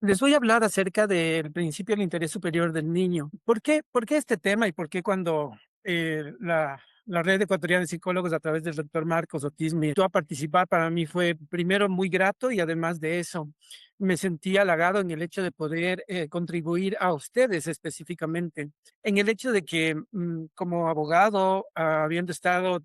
Les voy a hablar acerca del principio del interés superior del niño. ¿Por qué este tema y por qué cuando la Red Ecuatoriana de Psicólogos a través del doctor Marcos Ortiz me invitó a participar? Para mí fue primero muy grato y además de eso me sentí halagado en el hecho de poder contribuir a ustedes específicamente, en el hecho de que como abogado, habiendo estado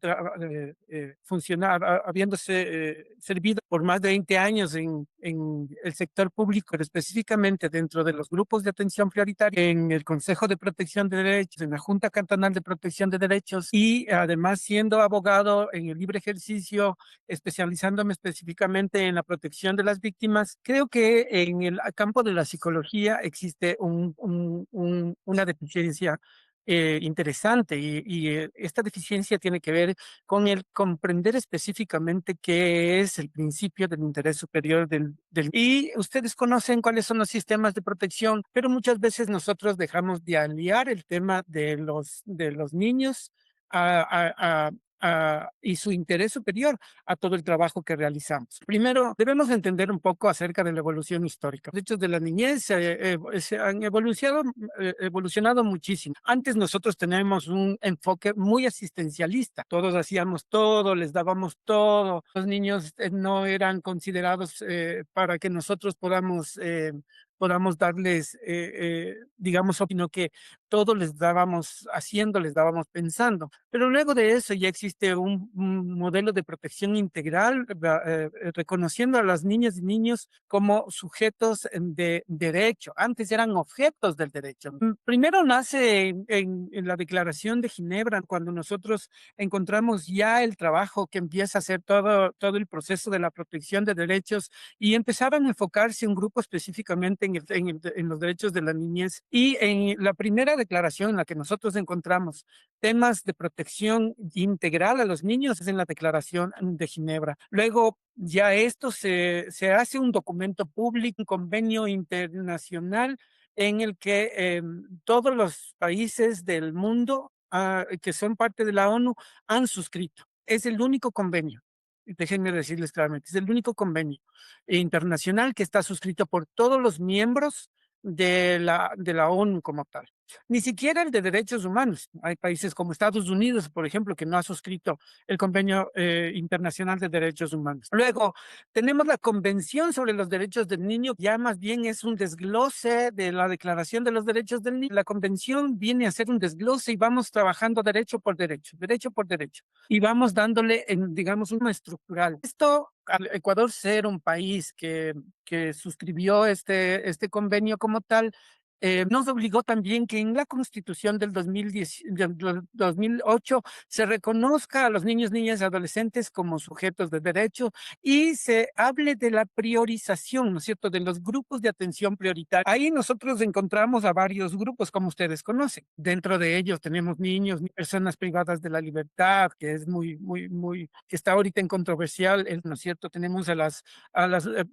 habiéndose servido por más de 20 años en el sector público, pero específicamente dentro de los grupos de atención prioritaria, en el Consejo de Protección de Derechos, en la Junta Cantonal de Protección de Derechos, y además siendo abogado en el libre ejercicio, especializándome específicamente en la protección de las víctimas. Creo que en el campo de la psicología existe una deficiencia interesante, y esta deficiencia tiene que ver con el comprender específicamente qué es el principio del interés superior Y ustedes conocen cuáles son los sistemas de protección, pero muchas veces nosotros dejamos de aliar el tema de los niños a, a- y su interés superior a todo el trabajo que realizamos. Primero, debemos entender un poco acerca de la evolución histórica. Los derechos de la niñez se han evolucionado muchísimo. Antes nosotros tenemos un enfoque muy asistencialista. Todos hacíamos todo, les dábamos todo. Los niños no eran considerados para que nosotros podamos darles, digamos, sino que todo les dábamos haciendo, les dábamos pensando. Pero luego de eso ya existe un modelo de protección integral, reconociendo a las niñas y niños como sujetos de derecho. Antes eran objetos del derecho. Primero nace en la Declaración de Ginebra, cuando nosotros encontramos ya el trabajo que empieza a hacer todo el proceso de la protección de derechos, y empezaron a enfocarse un grupo específicamente en los derechos de la niñez. Y en la primera declaración en la que nosotros encontramos temas de protección integral a los niños es en la Declaración de Ginebra. Luego, ya esto se hace un documento público, un convenio internacional en el que todos los países del mundo que son parte de la ONU han suscrito. Es el único convenio. Déjenme decirles claramente, es el único convenio internacional que está suscrito por todos los miembros de la ONU como tal. Ni siquiera el de derechos humanos. Hay países como Estados Unidos, por ejemplo, que no ha suscrito el Convenio Internacional de Derechos Humanos. Luego, tenemos la Convención sobre los Derechos del Niño, ya más bien es un desglose de la Declaración de los Derechos del Niño. La Convención viene a ser un desglose y vamos trabajando derecho por derecho, y vamos dándole, digamos, una estructural. Esto, al Ecuador ser un país que suscribió este convenio como tal, nos obligó también que en la Constitución del 2008 se reconozca a los niños, niñas y adolescentes como sujetos de derecho, y se hable de la priorización, ¿no es cierto?, de los grupos de atención prioritaria. Ahí nosotros encontramos a varios grupos, como ustedes conocen. Dentro de ellos tenemos niños, personas privadas de la libertad, que es que está ahorita en controversial, ¿no es cierto? Tenemos a las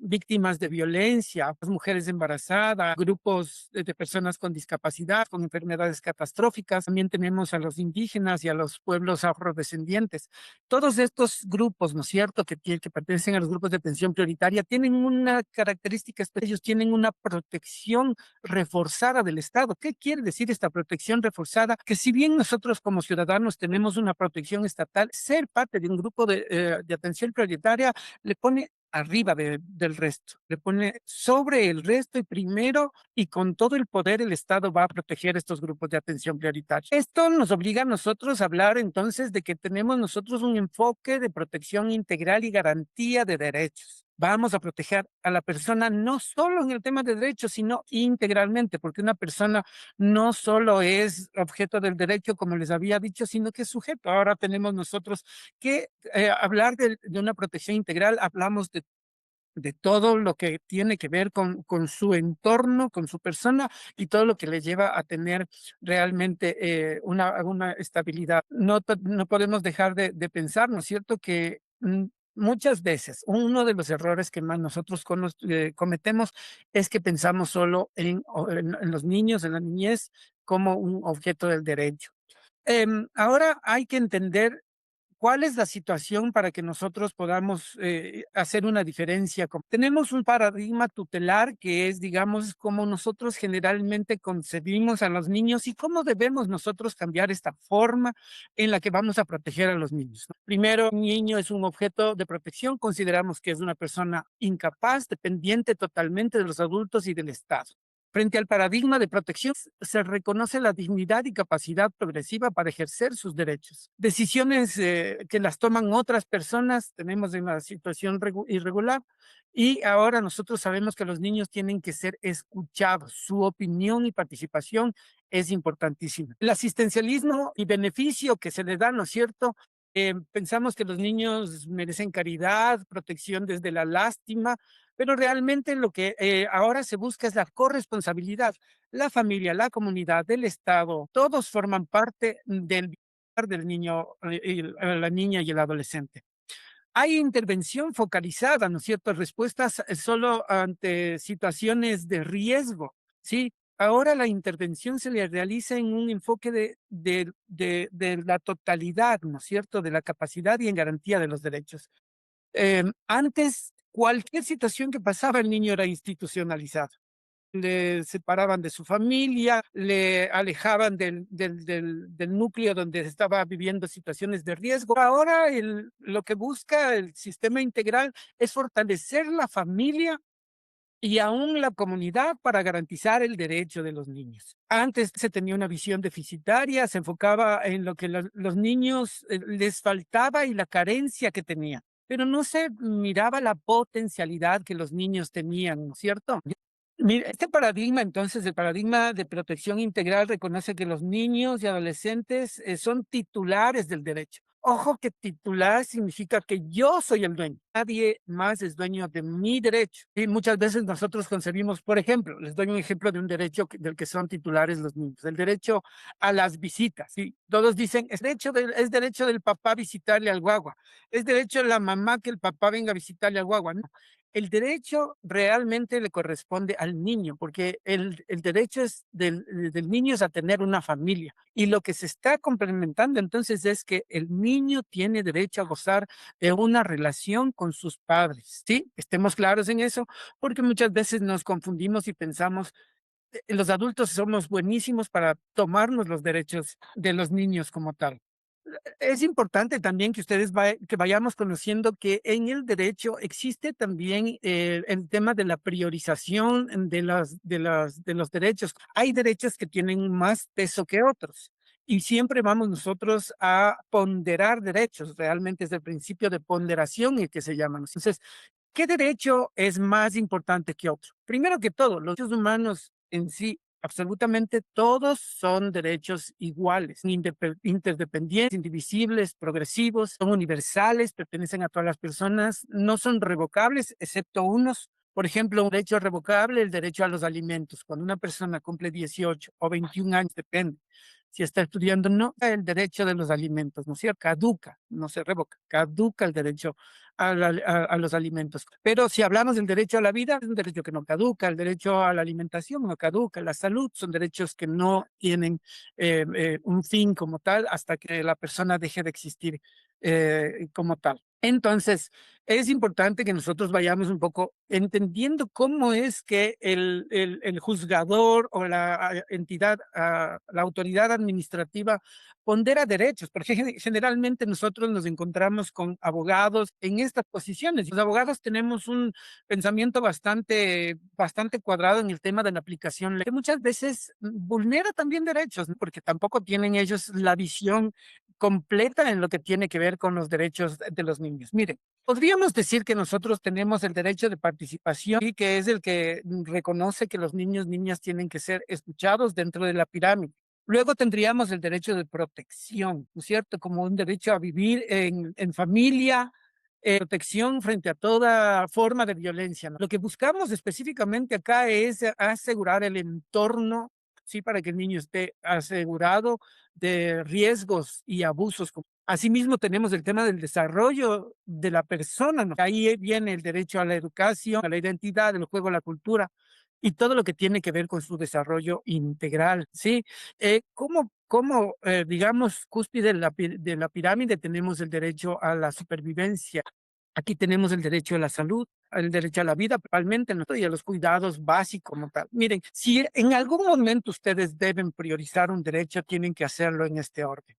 víctimas de violencia, a las mujeres embarazadas, grupos de personas con discapacidad, con enfermedades catastróficas. También tenemos a los indígenas y a los pueblos afrodescendientes. Todos estos grupos, ¿no es cierto?, que pertenecen a los grupos de atención prioritaria, tienen una característica especial. Ellos tienen una protección reforzada del Estado. ¿Qué quiere decir esta protección reforzada? Que si bien nosotros como ciudadanos tenemos una protección estatal, ser parte de un grupo de atención prioritaria le pone arriba del resto, le pone sobre el resto, y primero y con todo el poder el Estado va a proteger estos grupos de atención prioritaria. Esto nos obliga a nosotros a hablar entonces de que tenemos nosotros un enfoque de protección integral y garantía de derechos. Vamos a proteger a la persona no solo en el tema de derechos, sino integralmente, porque una persona no solo es objeto del derecho, como les había dicho, sino que es sujeto. Ahora tenemos nosotros que hablar de una protección integral, hablamos de todo lo que tiene que ver con su entorno, con su persona, y todo lo que le lleva a tener realmente una estabilidad. No podemos dejar de pensar, ¿no es cierto?, que muchas veces uno de los errores que más nosotros cometemos es que pensamos solo en los niños, en la niñez, como un objeto del derecho. Ahora hay que entender ¿Cuál es la situación para que nosotros podamos hacer una diferencia? Tenemos un paradigma tutelar que es, digamos, cómo nosotros generalmente concebimos a los niños y cómo debemos nosotros cambiar esta forma en la que vamos a proteger a los niños, ¿no? Primero, un niño es un objeto de protección, consideramos que es una persona incapaz, dependiente totalmente de los adultos y del Estado. Frente al paradigma de protección, se reconoce la dignidad y capacidad progresiva para ejercer sus derechos. Decisiones que las toman otras personas, tenemos en la situación irregular, y ahora nosotros sabemos que los niños tienen que ser escuchados. Su opinión y participación es importantísima. El asistencialismo y beneficio que se le da, ¿no es cierto? Pensamos que los niños merecen caridad, protección desde la lástima, pero realmente lo que ahora se busca es la corresponsabilidad. La familia, la comunidad, el Estado, todos forman parte del bienestar del niño, la niña y el adolescente. Hay intervención focalizada, ¿no es cierto? Respuestas solo ante situaciones de riesgo, ¿sí? Ahora la intervención se le realiza en un enfoque de la totalidad, ¿no es cierto? De la capacidad y en garantía de los derechos. Antes, cualquier situación que pasaba, el niño era institucionalizado. Le separaban de su familia, le alejaban del núcleo donde estaba viviendo situaciones de riesgo. Ahora lo que busca el sistema integral es fortalecer la familia y aún la comunidad para garantizar el derecho de los niños. Antes se tenía una visión deficitaria, se enfocaba en lo que los niños les faltaba y la carencia que tenían, pero no se miraba la potencialidad que los niños tenían, ¿no es cierto? Mira, este paradigma, entonces, el paradigma de protección integral reconoce que los niños y adolescentes son titulares del derecho. Ojo que titular significa que yo soy el dueño. Nadie más es dueño de mi derecho. Y muchas veces nosotros concebimos, por ejemplo, les doy un ejemplo de un derecho del que son titulares los niños, el derecho a las visitas. ¿Sí? Todos dicen, es derecho del papá visitarle al guagua, es derecho de la mamá que el papá venga a visitarle al guagua. No, el derecho realmente le corresponde al niño, porque el derecho es del niño es a tener una familia. Y lo que se está complementando entonces es que el niño tiene derecho a gozar de una relación con sus padres, ¿sí? Estemos claros en eso, porque muchas veces nos confundimos y pensamos, los adultos somos buenísimos para tomarnos los derechos de los niños como tal. Es importante también que que vayamos conociendo que en el derecho existe también el tema de la priorización de los derechos. Hay derechos que tienen más peso que otros y siempre vamos nosotros a ponderar derechos. Realmente es el principio de ponderación el que se llama. Entonces, ¿qué derecho es más importante que otro? Primero que todo, los derechos humanos en sí, absolutamente todos son derechos iguales, interdependientes, indivisibles, progresivos, son universales, pertenecen a todas las personas, no son revocables, excepto unos. Por ejemplo, un derecho revocable, el derecho a los alimentos. Cuando una persona cumple 18 o 21 años, depende. Si está estudiando, no, el derecho de los alimentos, ¿no es cierto? Caduca, no se revoca, caduca el derecho a los alimentos. Pero si hablamos del derecho a la vida, es un derecho que no caduca, el derecho a la alimentación no caduca, la salud son derechos que no tienen un fin como tal hasta que la persona deje de existir como tal. Entonces, es importante que nosotros vayamos un poco entendiendo cómo es que el juzgador o la entidad, la autoridad administrativa pondera derechos, porque generalmente nosotros nos encontramos con abogados en estas posiciones. Los abogados tenemos un pensamiento bastante cuadrado en el tema de la aplicación, que muchas veces vulnera también derechos, ¿no? Porque tampoco tienen ellos la visión completa en lo que tiene que ver con los derechos de los niños. Miren, podríamos decir que nosotros tenemos el derecho de participación y que es el que reconoce que los niños, niñas tienen que ser escuchados dentro de la pirámide. Luego tendríamos el derecho de protección, ¿no es cierto? Como un derecho a vivir en familia, protección frente a toda forma de violencia, ¿no? Lo que buscamos específicamente acá es asegurar el entorno, sí, para que el niño esté asegurado de riesgos y abusos. Asimismo, tenemos el tema del desarrollo de la persona, ¿no? Ahí viene el derecho a la educación, a la identidad, el juego, a la cultura. y todo lo que tiene que ver con su desarrollo integral, ¿sí? Digamos, cúspide de la pirámide tenemos el derecho a la supervivencia. Aquí tenemos el derecho a la salud, el derecho a la vida, principalmente, ¿no? Y a los cuidados básicos como tal. Miren, si en algún momento ustedes deben priorizar un derecho, tienen que hacerlo en este orden,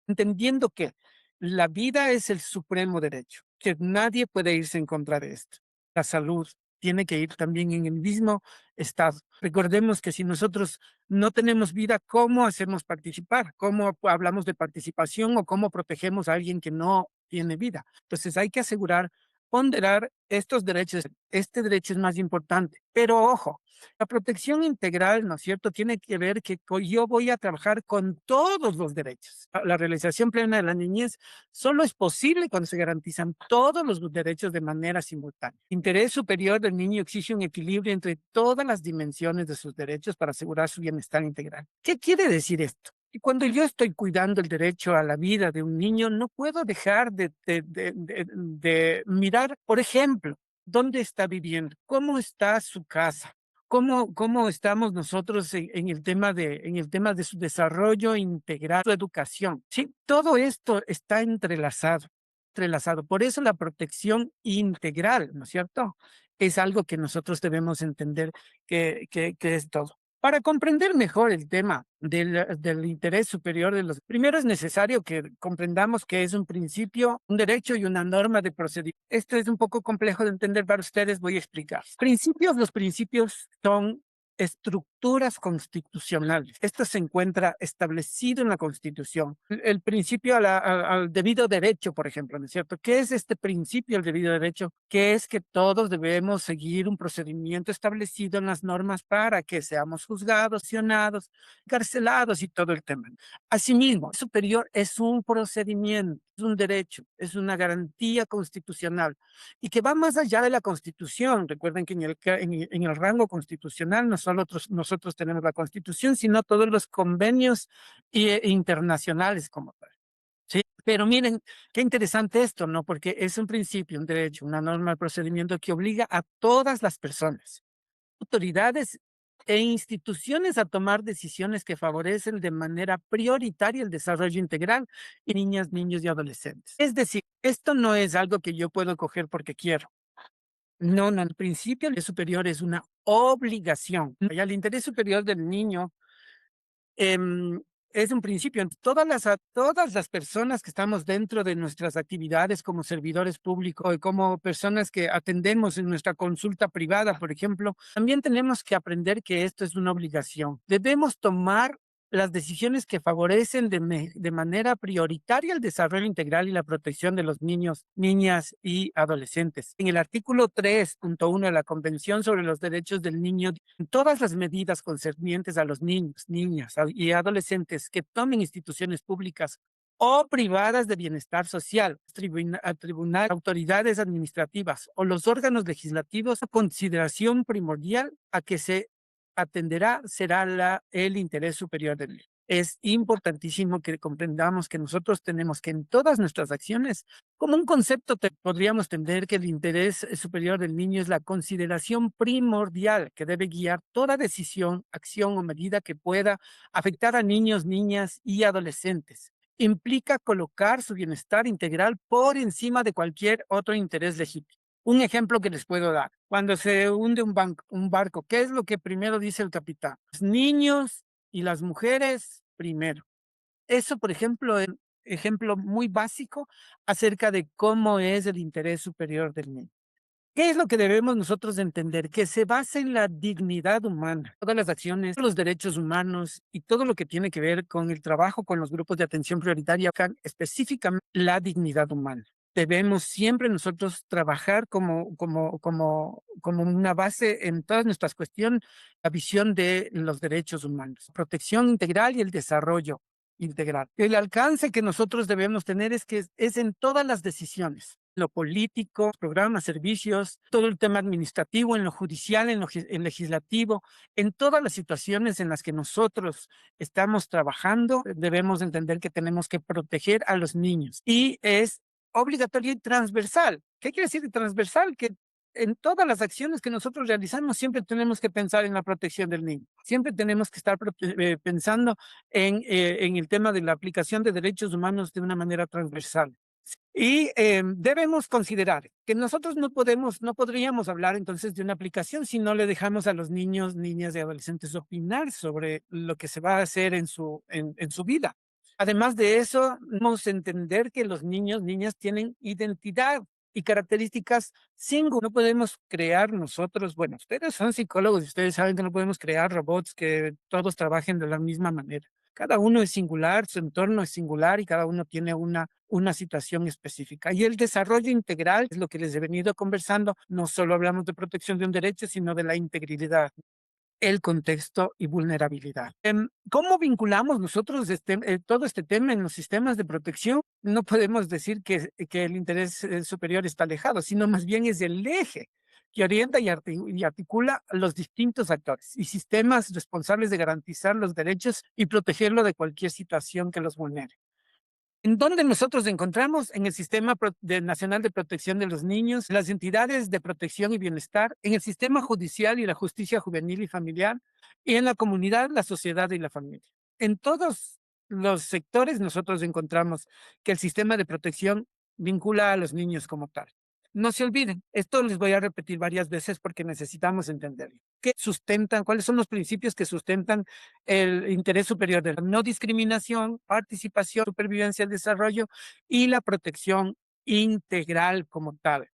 entendiendo que la vida es el supremo derecho, que nadie puede irse en contra de esto. La salud tiene que ir también en el mismo estado. Recordemos que si nosotros no tenemos vida, ¿cómo hacemos participar? ¿Cómo hablamos de participación o cómo protegemos a alguien que no tiene vida? Entonces hay que asegurar, ponderar estos derechos. Este derecho es más importante, pero ojo, la protección integral, ¿no es cierto?, tiene que ver que yo voy a trabajar con todos los derechos. La realización plena de la niñez solo es posible cuando se garantizan todos los derechos de manera simultánea. Interés superior del niño exige un equilibrio entre todas las dimensiones de sus derechos para asegurar su bienestar integral. ¿Qué quiere decir esto? Y cuando yo estoy cuidando el derecho a la vida de un niño, no puedo dejar de mirar, por ejemplo, dónde está viviendo, cómo está su casa, cómo estamos nosotros en el tema de su desarrollo integral, su educación. Sí, todo esto está entrelazado, entrelazado. Por eso la protección integral, ¿no es cierto? Es algo que nosotros debemos entender que es todo. Para comprender mejor el tema del interés superior de los... Primero es necesario que comprendamos que es un principio, un derecho y una norma de procedimiento. Esto es un poco complejo de entender para ustedes, voy a explicar. Principios, los principios son estructuras constitucionales. Esto se encuentra establecido en la Constitución. El principio al debido derecho, por ejemplo, ¿no es cierto? ¿Qué es este principio al debido derecho? Que es que todos debemos seguir un procedimiento establecido en las normas para que seamos juzgados, sancionados, encarcelados y todo el tema. Asimismo, superior es un procedimiento, es un derecho, es una garantía constitucional y que va más allá de la Constitución. Recuerden que en el rango constitucional no solo nosotros tenemos la Constitución, sino todos los convenios internacionales como tal. Sí, pero miren, qué interesante esto, ¿no? Porque es un principio, un derecho, una norma de procedimiento que obliga a todas las personas, autoridades e instituciones a tomar decisiones que favorecen de manera prioritaria el desarrollo integral de niñas, niños y adolescentes. Es decir, esto no es algo que yo puedo coger porque quiero. No, no, el principio de superior es una obligación. Y al interés superior del niño em, es un principio. Todas las personas que estamos dentro de nuestras actividades como servidores públicos y como personas que atendemos en nuestra consulta privada, por ejemplo, también tenemos que aprender que esto es una obligación. Debemos tomar las decisiones que favorecen de manera prioritaria el desarrollo integral y la protección de los niños, niñas y adolescentes. En el artículo 3.1 de la Convención sobre los Derechos del Niño, todas las medidas concernientes a los niños, niñas y adolescentes que tomen instituciones públicas o privadas de bienestar social, tribunal, autoridades administrativas o los órganos legislativos, a consideración primordial a que se atenderá será el interés superior del niño. Es importantísimo que comprendamos que nosotros tenemos que en todas nuestras acciones, como un concepto, podríamos entender que el interés superior del niño es la consideración primordial que debe guiar toda decisión, acción o medida que pueda afectar a niños, niñas y adolescentes. Implica colocar su bienestar integral por encima de cualquier otro interés legítimo. Un ejemplo que les puedo dar. Cuando se hunde un barco, ¿qué es lo que primero dice el capitán? Los niños y las mujeres primero. Eso, por ejemplo, es un ejemplo muy básico acerca de cómo es el interés superior del niño. ¿Qué es lo que debemos nosotros entender? Que se basa en la dignidad humana. Todas las acciones, los derechos humanos y todo lo que tiene que ver con el trabajo con los grupos de atención prioritaria, específicamente la dignidad humana. Debemos siempre nosotros trabajar como una base en todas nuestras cuestiones, la visión de los derechos humanos, protección integral y el desarrollo integral. El alcance que nosotros debemos tener es que es en todas las decisiones, lo político, programas, servicios, todo el tema administrativo, en lo judicial, en legislativo, en todas las situaciones en las que nosotros estamos trabajando, debemos entender que tenemos que proteger a los niños y es obligatorio y transversal. ¿Qué quiere decir transversal? Que en todas las acciones que nosotros realizamos, siempre tenemos que pensar en la protección del niño. Siempre tenemos que estar pensando en el tema de la aplicación de derechos humanos de una manera transversal. Y debemos considerar que nosotros no podríamos hablar entonces de una aplicación si no le dejamos a los niños, niñas y adolescentes opinar sobre lo que se va a hacer en su vida. Además de eso, debemos entender que los niños, niñas tienen identidad y características singular. No podemos crear nosotros, bueno, ustedes son psicólogos y ustedes saben que no podemos crear robots que todos trabajen de la misma manera. Cada uno es singular, su entorno es singular y cada uno tiene una situación específica. Y el desarrollo integral es lo que les he venido conversando. No solo hablamos de protección de un derecho, sino de la integridad, el contexto y vulnerabilidad. ¿Cómo vinculamos nosotros todo este tema en los sistemas de protección? No podemos decir que el interés superior está alejado, sino más bien es el eje que orienta y articula a los distintos actores y sistemas responsables de garantizar los derechos y protegerlo de cualquier situación que los vulnere. ¿En dónde nosotros encontramos? En el Sistema Nacional de Protección de los Niños, las entidades de protección y bienestar, en el sistema judicial y la justicia juvenil y familiar, y en la comunidad, la sociedad y la familia. En todos los sectores nosotros encontramos que el sistema de protección vincula a los niños como tal. No se olviden, esto les voy a repetir varias veces porque necesitamos entenderlo. ¿Qué sustentan? ¿Cuáles son los principios que sustentan el interés superior de la no discriminación, participación, supervivencia, desarrollo y la protección integral como tal?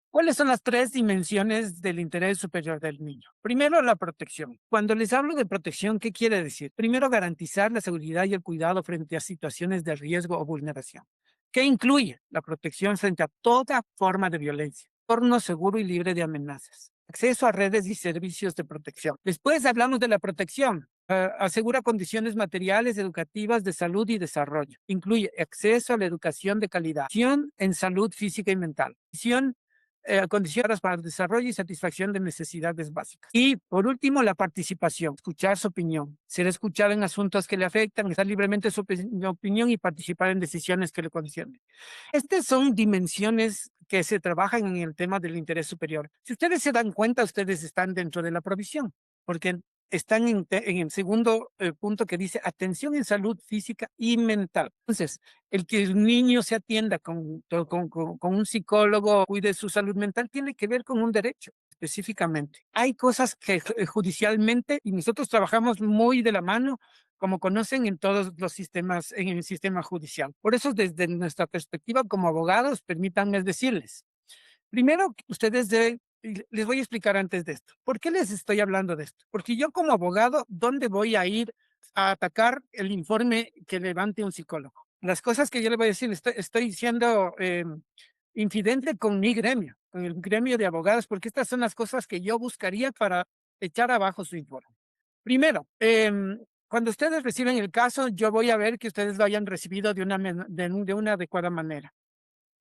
¿Cuáles son las tres dimensiones del interés superior del niño? Primero, la protección. Cuando les hablo de protección, ¿qué quiere decir? Primero, garantizar la seguridad y el cuidado frente a situaciones de riesgo o vulneración. ¿Qué incluye? La protección frente a toda forma de violencia, entorno seguro y libre de amenazas, acceso a redes y servicios de protección. Después hablamos de la protección. Asegura condiciones materiales, educativas, de salud y desarrollo. Incluye acceso a la educación de calidad, acción en salud física y mental, acción condiciones para el desarrollo y satisfacción de necesidades básicas. Y por último, la participación, escuchar su opinión, ser escuchado en asuntos que le afectan, estar libremente su opinión y participar en decisiones que le conciernen. Estas son dimensiones que se trabajan en el tema del interés superior. Si ustedes se dan cuenta, ustedes están dentro de la provisión, porque están en el segundo punto que dice atención en salud física y mental. Entonces, el que el niño se atienda con un psicólogo, cuide su salud mental, tiene que ver con un derecho específicamente. Hay cosas que judicialmente, y nosotros trabajamos muy de la mano, como conocen en todos los sistemas, en el sistema judicial. Por eso, desde nuestra perspectiva como abogados, permítanme decirles, primero, ustedes deben, y les voy a explicar antes de esto. ¿Por qué les estoy hablando de esto? Porque yo como abogado, ¿dónde voy a ir a atacar el informe que levante un psicólogo? Las cosas que yo le voy a decir, estoy siendo infidente con mi gremio, con el gremio de abogados, porque estas son las cosas que yo buscaría para echar abajo su informe. Primero, cuando ustedes reciben el caso, yo voy a ver que ustedes lo hayan recibido de una adecuada manera.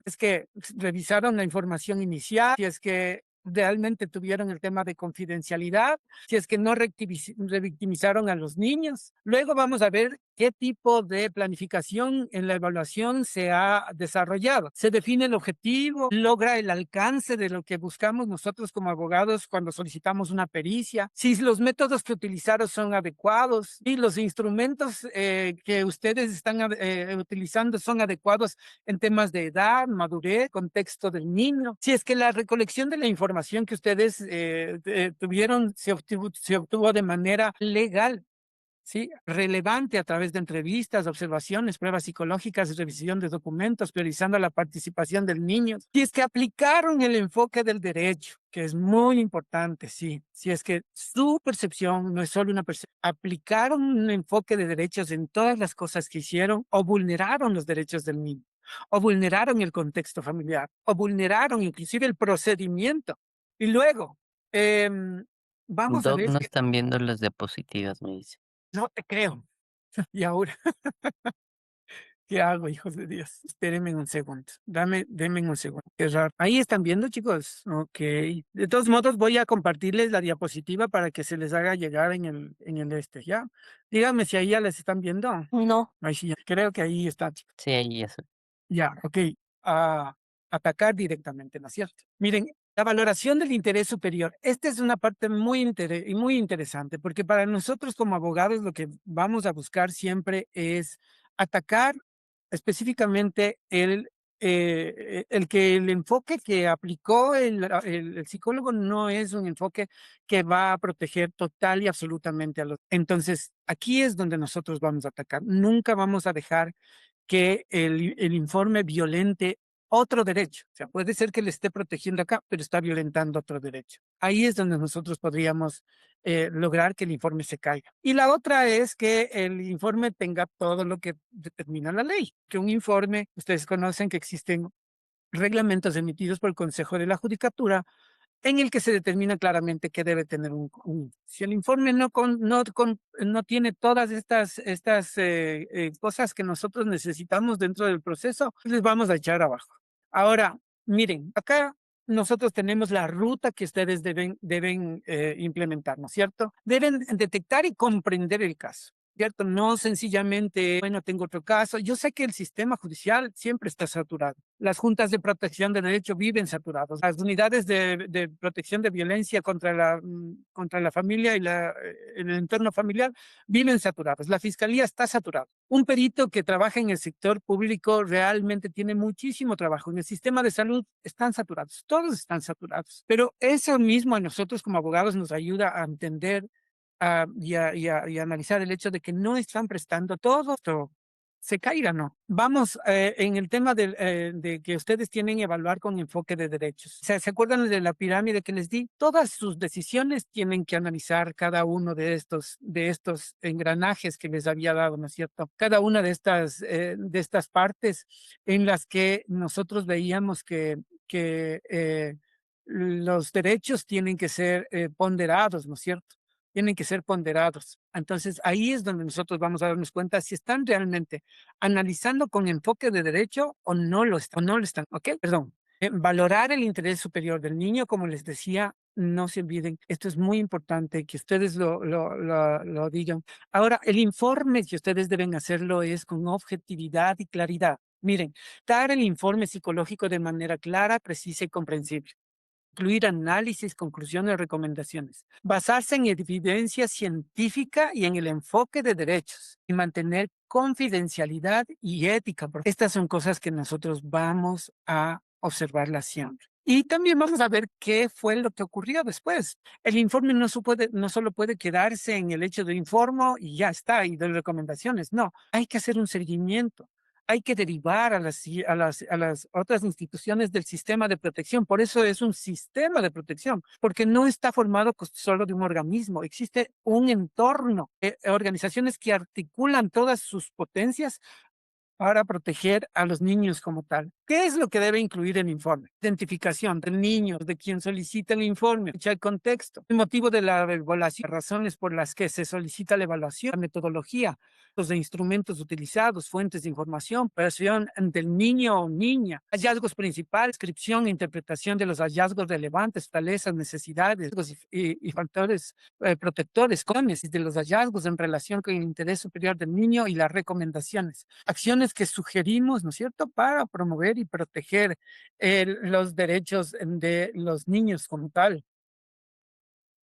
Es que revisaron la información inicial, si es que realmente tuvieron el tema de confidencialidad, si es que no revictimizaron a los niños. Luego vamos a ver qué tipo de planificación en la evaluación se ha desarrollado. Se define el objetivo, logra el alcance de lo que buscamos nosotros como abogados cuando solicitamos una pericia, si los métodos que utilizaron son adecuados y los instrumentos que ustedes están utilizando son adecuados en temas de edad, madurez, contexto del niño. Si es que la recolección de la información que ustedes tuvieron se obtuvo de manera legal, ¿sí? Relevante a través de entrevistas, observaciones, pruebas psicológicas, revisión de documentos, priorizando la participación del niño. Si es que aplicaron el enfoque del derecho, que es muy importante, sí. Si es que su percepción no es solo una percepción, aplicaron un enfoque de derechos en todas las cosas que hicieron o vulneraron los derechos del niño, o vulneraron el contexto familiar, o vulneraron inclusive el procedimiento. Y luego, vamos a Doc, ver no que están viendo las diapositivas, me dice. no te creo. Y ahora, ¿qué hago, hijos de Dios? Espérenme un segundo. Denme un segundo. Qué raro. Ahí están viendo, chicos. Ok. De todos modos, voy a compartirles la diapositiva para que se les haga llegar en el este, ¿ya? Díganme si ahí ya les están viendo. No, Ahí sí, ya. Creo que ahí está, chicos. Sí, ahí eso. Ya, ok. A atacar directamente, ¿no es cierto? Miren, La valoración del interés superior. Esta es una parte muy interesante, porque para nosotros como abogados lo que vamos a buscar siempre es atacar específicamente el que el enfoque que aplicó el psicólogo no es un enfoque que va a proteger total y absolutamente a los. Entonces, aquí es donde nosotros vamos a atacar. Nunca vamos a dejar que el informe violente otro derecho. O sea, puede ser que le esté protegiendo acá, pero está violentando otro derecho. Ahí es donde nosotros podríamos lograr que el informe se caiga. Y la otra es que el informe tenga todo lo que determina la ley. Que un informe, ustedes conocen que existen reglamentos emitidos por el Consejo de la Judicatura en el que se determina claramente que debe tener si el informe no tiene todas estas cosas que nosotros necesitamos dentro del proceso, les vamos a echar abajo. Ahora, miren, acá nosotros tenemos la ruta que ustedes deben implementar, ¿no es cierto? Deben detectar y comprender el caso. ¿Cierto? No sencillamente, bueno, tengo otro caso. Yo sé que el sistema judicial siempre está saturado. Las juntas de protección de derecho viven saturados. Las unidades de protección de violencia contra la familia y el entorno familiar viven saturados. La fiscalía está saturada. Un perito que trabaja en el sector público realmente tiene muchísimo trabajo. En el sistema de salud están saturados. Todos están saturados. Pero eso mismo a nosotros como abogados nos ayuda a entender y analizar el hecho de que no están prestando todo esto se caiga, ¿no? Vamos en el tema de que ustedes tienen que evaluar con enfoque de derechos. ¿Se acuerdan de la pirámide que les di? Todas sus decisiones tienen que analizar cada uno de estos engranajes que les había dado, ¿no es cierto? Cada una de estas partes en las que nosotros veíamos que los derechos tienen que ser ponderados, ¿no es cierto? Tienen que ser ponderados. Entonces, ahí es donde nosotros vamos a darnos cuenta si están realmente analizando con enfoque de derecho o no lo están, ¿ok? Perdón. Valorar el interés superior del niño, como les decía, no se olviden, esto es muy importante que ustedes lo digan. Ahora, el informe que ustedes deben hacerlo es con objetividad y claridad. Miren, dar el informe psicológico de manera clara, precisa y comprensible, incluir análisis, conclusiones, recomendaciones, basarse en evidencia científica y en el enfoque de derechos y mantener confidencialidad y ética. Porque estas son cosas que nosotros vamos a observarlas siempre. Y también vamos a ver qué fue lo que ocurrió después. El informe no solo puede quedarse en el hecho de informo y ya está, y de recomendaciones. No, hay que hacer un seguimiento, hay que derivar a las otras instituciones del sistema de protección. Por eso es un sistema de protección, porque no está formado solo de un organismo, existe un entorno, organizaciones que articulan todas sus potencias para proteger a los niños como tal. ¿Qué es lo que debe incluir el informe? Identificación del niño, de quien solicita el informe, fecha el contexto, el motivo de la evaluación, razones por las que se solicita la evaluación, la metodología, los instrumentos utilizados, fuentes de información, versión del niño o niña, hallazgos principales, descripción e interpretación de los hallazgos relevantes, fortalezas, necesidades y factores protectores, comes de los hallazgos en relación con el interés superior del niño y las recomendaciones, acciones que sugerimos, ¿no es cierto?, para promover y proteger los derechos de los niños como tal.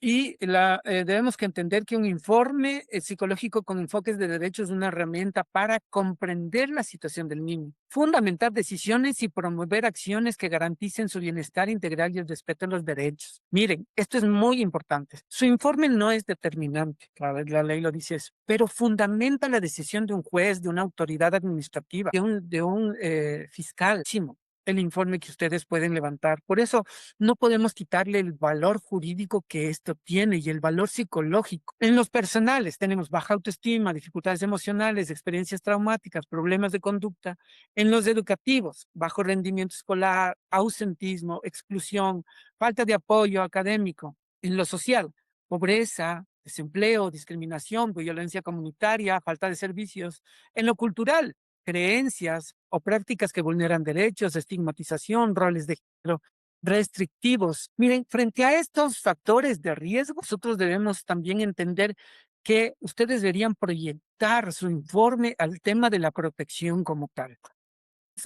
Y debemos que entender que un informe psicológico con enfoques de derechos es una herramienta para comprender la situación del niño, fundamentar decisiones y promover acciones que garanticen su bienestar integral y el respeto a los derechos. Miren, esto es muy importante. Su informe no es determinante, la ley lo dice eso, pero fundamenta la decisión de un juez, de una autoridad administrativa, de un fiscal, el informe que ustedes pueden levantar. Por eso no podemos quitarle el valor jurídico que esto tiene y el valor psicológico. En los personales tenemos baja autoestima, dificultades emocionales, experiencias traumáticas, problemas de conducta. En los educativos, bajo rendimiento escolar, ausentismo, exclusión, falta de apoyo académico. En lo social, pobreza, desempleo, discriminación, violencia comunitaria, falta de servicios. En lo cultural, creencias o prácticas que vulneran derechos, estigmatización, roles de género restrictivos. Miren, frente a estos factores de riesgo, nosotros debemos también entender que ustedes deberían proyectar su informe al tema de la protección como tal.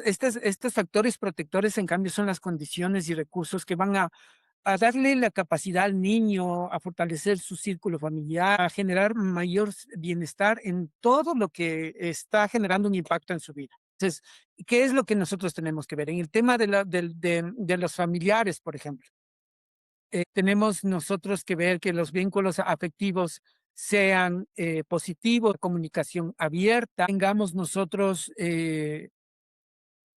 Estos factores protectores, en cambio, son las condiciones y recursos que van a darle la capacidad al niño, a fortalecer su círculo familiar, a generar mayor bienestar en todo lo que está generando un impacto en su vida. Entonces, ¿qué es lo que nosotros tenemos que ver? En el tema de los familiares, por ejemplo, tenemos nosotros que ver que los vínculos afectivos sean positivos, comunicación abierta, tengamos nosotros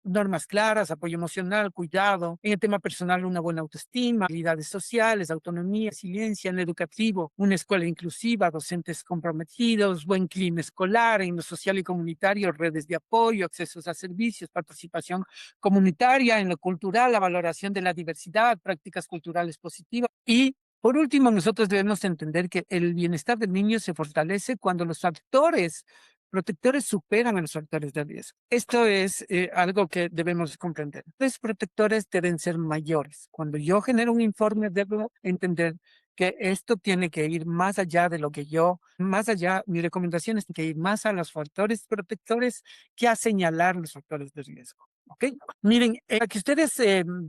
normas claras, apoyo emocional, cuidado, en el tema personal una buena autoestima, habilidades sociales, autonomía, resiliencia, en lo educativo, una escuela inclusiva, docentes comprometidos, buen clima escolar, en lo social y comunitario, redes de apoyo, accesos a servicios, participación comunitaria, en lo cultural, la valoración de la diversidad, prácticas culturales positivas y por último, nosotros debemos entender que el bienestar del niño se fortalece cuando los factores protectores superan a los factores de riesgo. Esto es algo que debemos comprender. Los protectores deben ser mayores. Cuando yo genero un informe, debo entender que esto tiene que ir más allá de lo que yo, más allá, mi recomendación es que ir más a los factores protectores que a señalar los factores de riesgo. ¿Ok? Miren, para que ustedes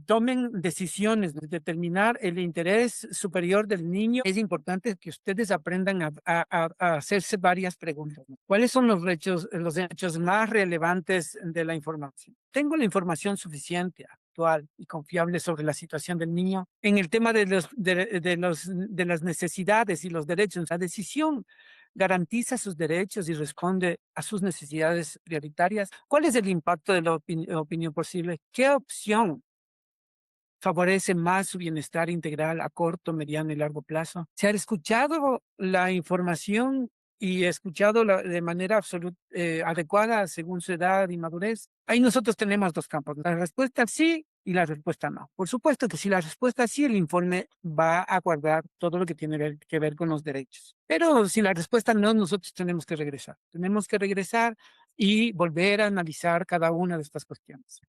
tomen decisiones de determinar el interés superior del niño, es importante que ustedes aprendan a hacerse varias preguntas, ¿no? ¿Cuáles son los hechos más relevantes de la información? ¿Tengo la información suficiente, actual y confiable sobre la situación del niño? En el tema de las necesidades y los derechos, la decisión garantiza sus derechos y responde a sus necesidades prioritarias. ¿Cuál es el impacto de la opinión posible? ¿Qué opción favorece más su bienestar integral a corto, mediano y largo plazo? Se ha escuchado la información y escuchado de manera adecuada según su edad y madurez. Ahí nosotros tenemos dos campos, la respuesta sí y la respuesta no. Por supuesto que si la respuesta sí, el informe va a guardar todo lo que tiene que ver con los derechos. Pero si la respuesta no, nosotros tenemos que regresar. Tenemos que regresar y volver a analizar cada una de estas cuestiones.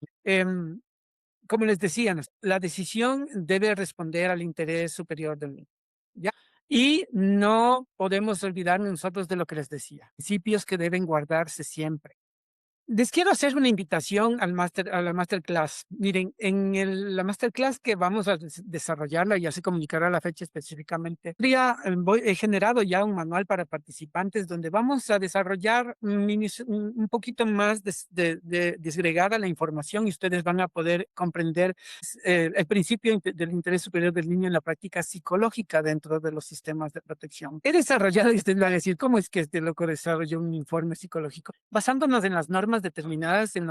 Como les decía, la decisión debe responder al interés superior del niño, ¿ya? Y no podemos olvidarnos nosotros de lo que les decía, principios que deben guardarse siempre. Les quiero hacer una invitación a la masterclass. Miren, la masterclass que vamos a desarrollarla, ya se comunicará la fecha específicamente. He generado ya un manual para participantes donde vamos a desarrollar un poquito más desgregada la información y ustedes van a poder comprender el principio del interés superior del niño en la práctica psicológica dentro de los sistemas de protección. He desarrollado, y ustedes van a decir, ¿cómo es que este loco desarrolló un informe psicológico? Basándonos en las normas determinadas en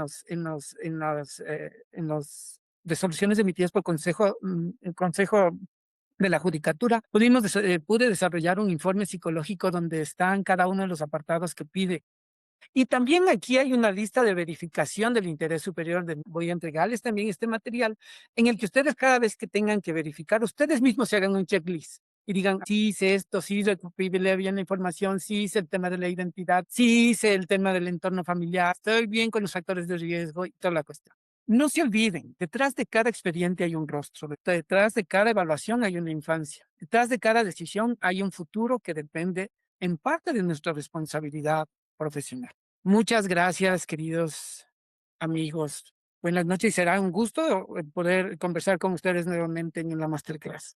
las resoluciones emitidas por el Consejo de la Judicatura, pude desarrollar un informe psicológico donde están cada uno de los apartados que pide. Y también aquí hay una lista de verificación del interés superior. Voy a entregarles también este material en el que ustedes cada vez que tengan que verificar, ustedes mismos se hagan un checklist y digan, sí hice esto, sí recopilé bien la información, sí hice el tema de la identidad, sí hice el tema del entorno familiar, estoy bien con los factores de riesgo y toda la cuestión. No se olviden, detrás de cada expediente hay un rostro, detrás de cada evaluación hay una infancia, detrás de cada decisión hay un futuro que depende en parte de nuestra responsabilidad profesional. Muchas gracias, queridos amigos. Buenas noches y será un gusto poder conversar con ustedes nuevamente en la masterclass.